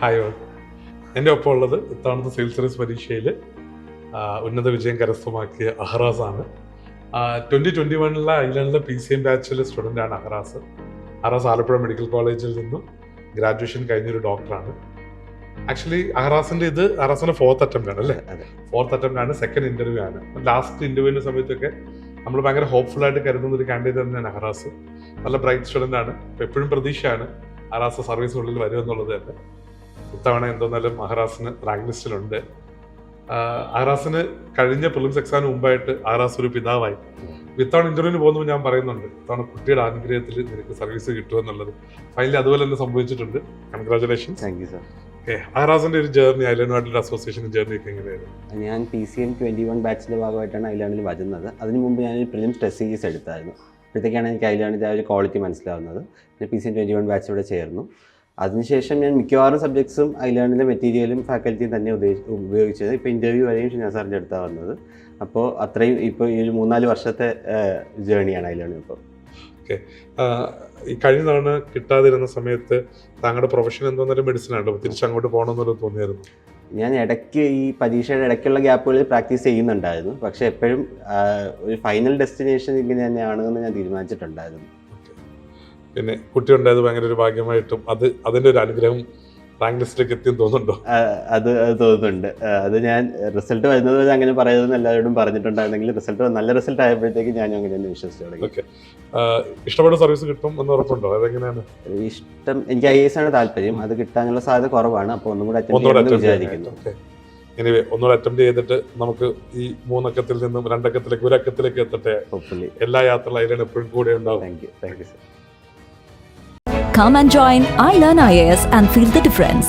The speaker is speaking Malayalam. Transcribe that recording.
Hi all. എൻ്റെ ഒപ്പം ഉള്ളത് ഇത്തവണത്തെ സിവിൽ സർവീസ് പരീക്ഷയിൽ ഉന്നത വിജയം കരസ്ഥമാക്കിയ അഹ്റാസ് ആണ്. 2021 ഐലൻഡിലെ PCM ബാച്ചിലെ സ്റ്റുഡൻ്റാണ് അഹ്റാസ്. അഹ്റാസ് ആലപ്പുഴ മെഡിക്കൽ കോളേജിൽ നിന്നും ഗ്രാജുവേഷൻ കഴിഞ്ഞൊരു ഡോക്ടറാണ്. ആക്ച്വലി അഹ്റാസിൻ്റെ 4th അറ്റംപ്റ്റ് ആണ് അല്ലേ? 4th അറ്റംപ്റ്റ് ആണ്, സെക്കൻഡ് ഇൻ്റർവ്യൂ ആണ്. ലാസ്റ്റ് ഇൻ്റർവ്യൂവിൻ്റെ സമയത്തൊക്കെ നമ്മൾ ഭയങ്കര ഹോപ്പ്ഫുൾ ആയിട്ട് കരുതുന്ന ഒരു കാൻഡിഡേറ്റ് തന്നെയാണ് അഹ്റാസ്. നല്ല ബ്രൈറ്റ് സ്റ്റുഡൻ്റ് ആണ്. അപ്പോൾ എപ്പോഴും പ്രതീക്ഷയാണ് അഹ്റാസ് സർവീസിനുള്ളിൽ വരുമെന്നുള്ളത് തന്നെ. ഇത്തവണ എന്തെന്നാലും അഹ്റാസിന് റാങ്ക് ലിസ്റ്റിലുണ്ട്. അഹ്റാസിന് കഴിഞ്ഞ പ്രിലിംസ് എക്സാമിന് മുമ്പായിട്ട് അഹ്റാസ് ഒരു പിതാവായി. ഇത്തവണ ഇന്റർവ്യൂവിന് പോകുമ്പോൾ ഞാൻ പറയുന്നുണ്ട്, ഇത്തവണ കുട്ടിയുടെ അനുഗ്രഹത്തിൽ നിനക്ക് സർവീസ് കിട്ടുമെന്നുള്ളത്. ഫൈനലി അതുപോലെ തന്നെ സംഭവിച്ചിട്ടുണ്ട്. കൺഗ്രാചുലേഷൻസ്. Thank you sir. അഹ്റാസിന്റെ ഒരു ജേർണി, ഐലൻഡ് അസോസിയേഷൻ ജേർണി ഒക്കെ എങ്ങനെയായിരുന്നു? ഞാൻ PCM 21 ബാച്ചിൻ്റെ ഭാഗമായിട്ടാണ് ഐലാൻഡിൽ വരുന്നത്. അതിന് മുമ്പ് ഞാൻ പ്രിലിംസ് ടെസ്റ്റ് സീരീസ് എടുത്തായിരുന്നു. അപ്പോഴത്തേക്കാണ് എനിക്ക് ഐലാൻഡിൻ്റെ ആ ഒരു ക്വാളിറ്റി മനസ്സിലാവുന്നത്. പിന്നെ PCM 21 ബാച്ചിലൂടെ ചേർന്നു. അതിനുശേഷം ഞാൻ മിക്കവാറും സബ്ജക്ട്സും ഐലാൻഡിലെ മെറ്റീരിയലും ഫാക്കൽറ്റിയും തന്നെ ഉപയോഗിച്ചത്. ഇപ്പോൾ ഇൻ്റർവ്യൂ വരെയും ഷിനാസ് സാറിൻ്റെ അടുത്താണ് വന്നത്. അപ്പോൾ അത്രയും ഇപ്പോൾ ഈ ഒരു 3-4 വർഷത്തെ ജേർണിയാണ് ഐലാൻഡ്. ഇപ്പോൾ ഓക്കെ, ഈ കഴിഞ്ഞ തവണ കിട്ടാതിരുന്ന സമയത്ത് താങ്കളുടെ പ്രൊഫഷൻ എന്തായാലും മെഡിസിൻ ആണ്, അപ്പോൾ തിരിച്ചങ്ങോട്ട് പോകണമെന്നൊരു തോന്നിയായിരുന്നു? ഞാൻ ഇടയ്ക്ക് ഈ പരീക്ഷയുടെ ഇടയ്ക്കുള്ള ഗ്യാപ്പുകളിൽ പ്രാക്ടീസ് ചെയ്യുന്നുണ്ടായിരുന്നു. പക്ഷേ എപ്പോഴും ഒരു ഫൈനൽ ഡെസ്റ്റിനേഷൻ ഇങ്ങനെ തന്നെയാണെന്ന് ഞാൻ തീരുമാനിച്ചിട്ടുണ്ടായിരുന്നു. പിന്നെ കുട്ടി ഉണ്ടായത് ഭയങ്കര ഒരു ഭാഗ്യമായിട്ടും അതിൻ്റെ ഒരു അനുഗ്രഹം റാങ്ക് ലിസ്റ്റിലേക്ക് എത്തിയെന്ന് തോന്നുന്നുണ്ടോ? അത് തോന്നുന്നുണ്ട്. അത് ഞാൻ റിസൾട്ട് വരുന്നത് വരെ അങ്ങനെ പറയുന്നത് എല്ലാവരോടും പറഞ്ഞിട്ടുണ്ടായിരുന്നെങ്കിൽ നല്ല റിസൾട്ട് ആയപ്പോഴത്തേക്ക് ഞാൻ അങ്ങനെ തന്നെ വിശ്വസിച്ചു തുടങ്ങി. ഓക്കെ, ഇഷ്ടപ്പെട്ട സർവീസ് കിട്ടും എന്ന് ഉറപ്പുണ്ടോ? അതെങ്ങനെയാണ്? ഇഷ്ടം, എനിക്ക് IAS ആണ് താല്പര്യം. അത് കിട്ടാനുള്ള സാധ്യത കുറവാണ്. അപ്പോൾ ഒന്നും കൂടെ അറ്റൻഡ് വിചാരിക്കുന്നു. എനിവേ, ഒന്നുകൂടെ അറ്റംപ്റ്റ് ചെയ്തിട്ട് നമുക്ക് ഈ 3 അക്കത്തിൽ നിന്നും 2 അക്കത്തിലേക്ക് 1 അക്കത്തിലേക്ക് എത്തട്ടെ. എല്ലാ യാത്രയിലും എപ്പോഴും കൂടെ ഉണ്ടാവും. Thank you sir. Come and join iLearn IAS and feel the difference.